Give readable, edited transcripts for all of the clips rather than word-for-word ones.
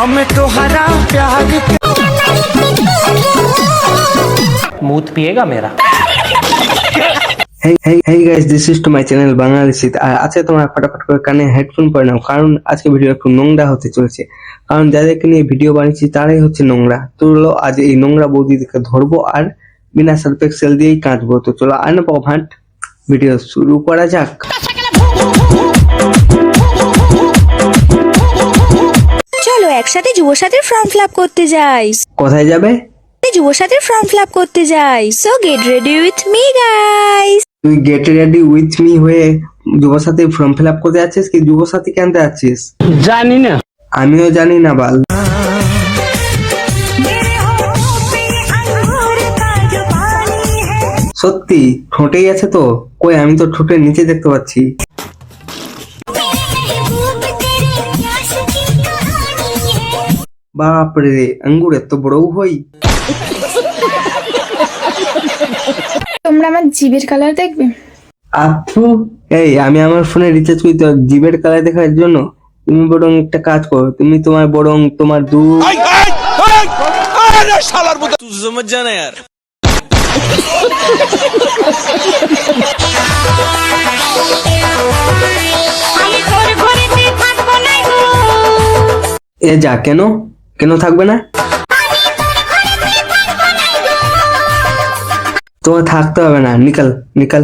हमें तो हरा प्यार मूत पिएगा मेरा। Hey guys, this is to my channel বাংলাদেশিত। আর আজকে তোমরা ফটাফট করে কানে হেডফোন পরে নাও, কারণ আজকে ভিডিও একটু নোংরা হতে চলেছে। কারণ যাদেরকে নিয়ে ভিডিও বানিয়েছি তারাই হচ্ছে নোংরা। তো চলো আজ এই নোংরা বৌদিদেরকে ধরবো আর বিনা সার্ফ এক্সেল দিয়েই কাটবো। তো চলো আর না ভাট, ভিডিও শুরু করা যাক। চলো একসাথে যুবসাথীর ফর্ম ফিল আপ করতে যাই। কোথায় যাবে? যুবসাথীর ফর্ম ফিল আপ করতে যাই। So get ready with me guys. তুই গেট রেডি উইথ মি হয়ে যুবসাথী ফর্ম ফিল আপ করতে যাচ্ছিস কি যুবসাথীকে আনতে যাচ্ছিস? জানি না, আমিও জানি না বাল। সত্যি ঠোঁটেই আছে তো? কই আমি তো ঠোঁটের নিচে দেখতে পাচ্ছি। বাপরে, আঙ্গুর এত বড়ও হই? তোমরা আমার জিভের কালার দেখবে? আচ্ছা, এই আমি আমার ফোনে রিচার্জ করি তো জিভের কালার দেখার জন্য? তুমি বরং একটা কাজ করো, তুমি তোমার বরং তোমার এ যা, কেন কেন থাকবে না? তোমার থাকতে হবে না, নিকাল নিকাল।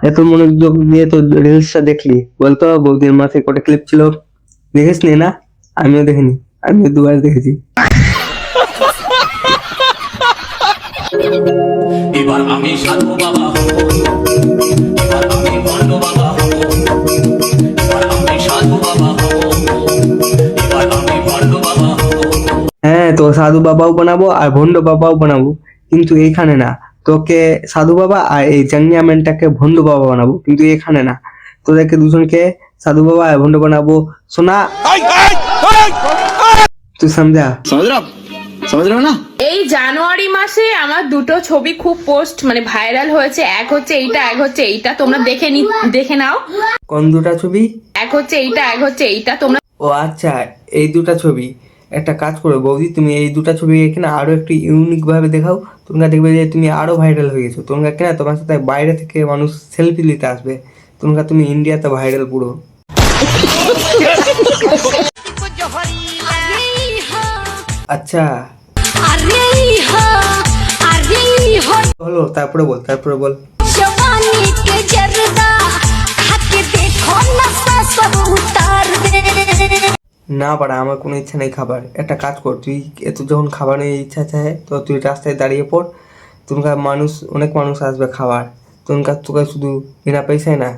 এত মনোযোগ দিয়ে তো রিলসটা দেখলি, বলতো বৌদির মাথায় কটা ক্লিপ ছিল? দেখিস নি না? আমিও দেখিনি, আমিও দুবার দেখেছি। এবার আমি সাধু বাবা হব, এবার আমি ভণ্ড বাবা হব, এবার আমি সাধু বাবা হব, এবার আমি ভণ্ড বাবা হব। হ্যাঁ, তো সাধু বাবাও বানাবো আর ভণ্ড বাবাও বানাবো, কিন্তু এইখানে না। তোকে সাধু বাবা আর এই জাঙ্গিয়া ম্যানটাকে ভণ্ড বাবা বানাবো, কিন্তু এখানে না। তোদেরকে দুজনকে সাধু বাবা আর ভণ্ড বানাবো। শোনা, তুই সমঝা? সমঝ না? এই জানুয়ারি মাসে আমার দুটো ছবি খুব ভাইরাল হয়েছে। এক হচ্ছে এইটা, এক হচ্ছে এইটা। তোমরা দেখে নাও। কোন দুটা ছবি? এক হচ্ছে এইটা, এক হচ্ছে এইটা। তোমরা ও আচ্ছা, এই দুটা ছবি। একটা কাজ করো বৌদি, তুমি এই দুটা ছবি এখানে আরো একটু ইউনিক ভাবে দেখাও। তোমরা দেখবে যে তুমি আরো ভাইরাল হয়ে গেছো। তোমরা কেন, তোমার সাথে বাইরে থেকে মানুষ সেলফি নিতে আসবে। তুমি ইন্ডিয়াতে ভাইরাল পুরো। আচ্ছা হলো, তারপরে বল। না পারা, আমার কোনো ইচ্ছা নেই খাবার। একটা কাজ কর, তুই এত যখন খাবারের ইচ্ছা চায় তো তুই রাস্তায় দাঁড়িয়ে পড়। অনেক মানুষ আসবে খাবার। তোকে শুধু বিনা পয়সায় না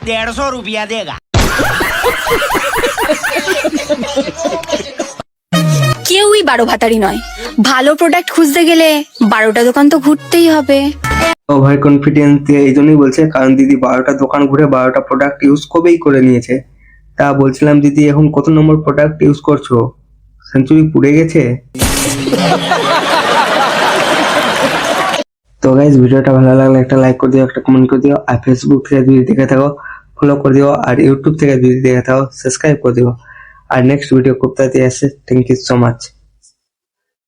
150 रुपया देगा। কেউই 12 ভাতারি নয়। ভালো প্রোডাক্ট খুঁজতে গেলে 12টা দোকান তো ঘুরতেই হবে। ওভার কনফিডেন্স দিয়ে এই জন্যই বলছে, কারণ দিদি 12টা দোকান ঘুরে 12টা প্রোডাক্ট ইউজ কবেই করে নিয়েছে। তা বলছিলাম দিদি, এখন কত নম্বর প্রোডাক্ট ইউজ করছো? সেঞ্চুরি পুড়ে গেছে? তো গাইজ, ভিডিওটা ভালো লাগলে একটা লাইক করে দিও, একটা কমেন্ট করে দিও। আর ফেসবুক থেকে যদি দেখে থাকো ফলো করে দিও, আর ইউটিউব থেকে যদি দেখে থাকো সাবস্ক্রাইব করে দিও। আর নেক্সট ভিডিও খুব তাড়াতাড়ি আসছে। Thank you so much.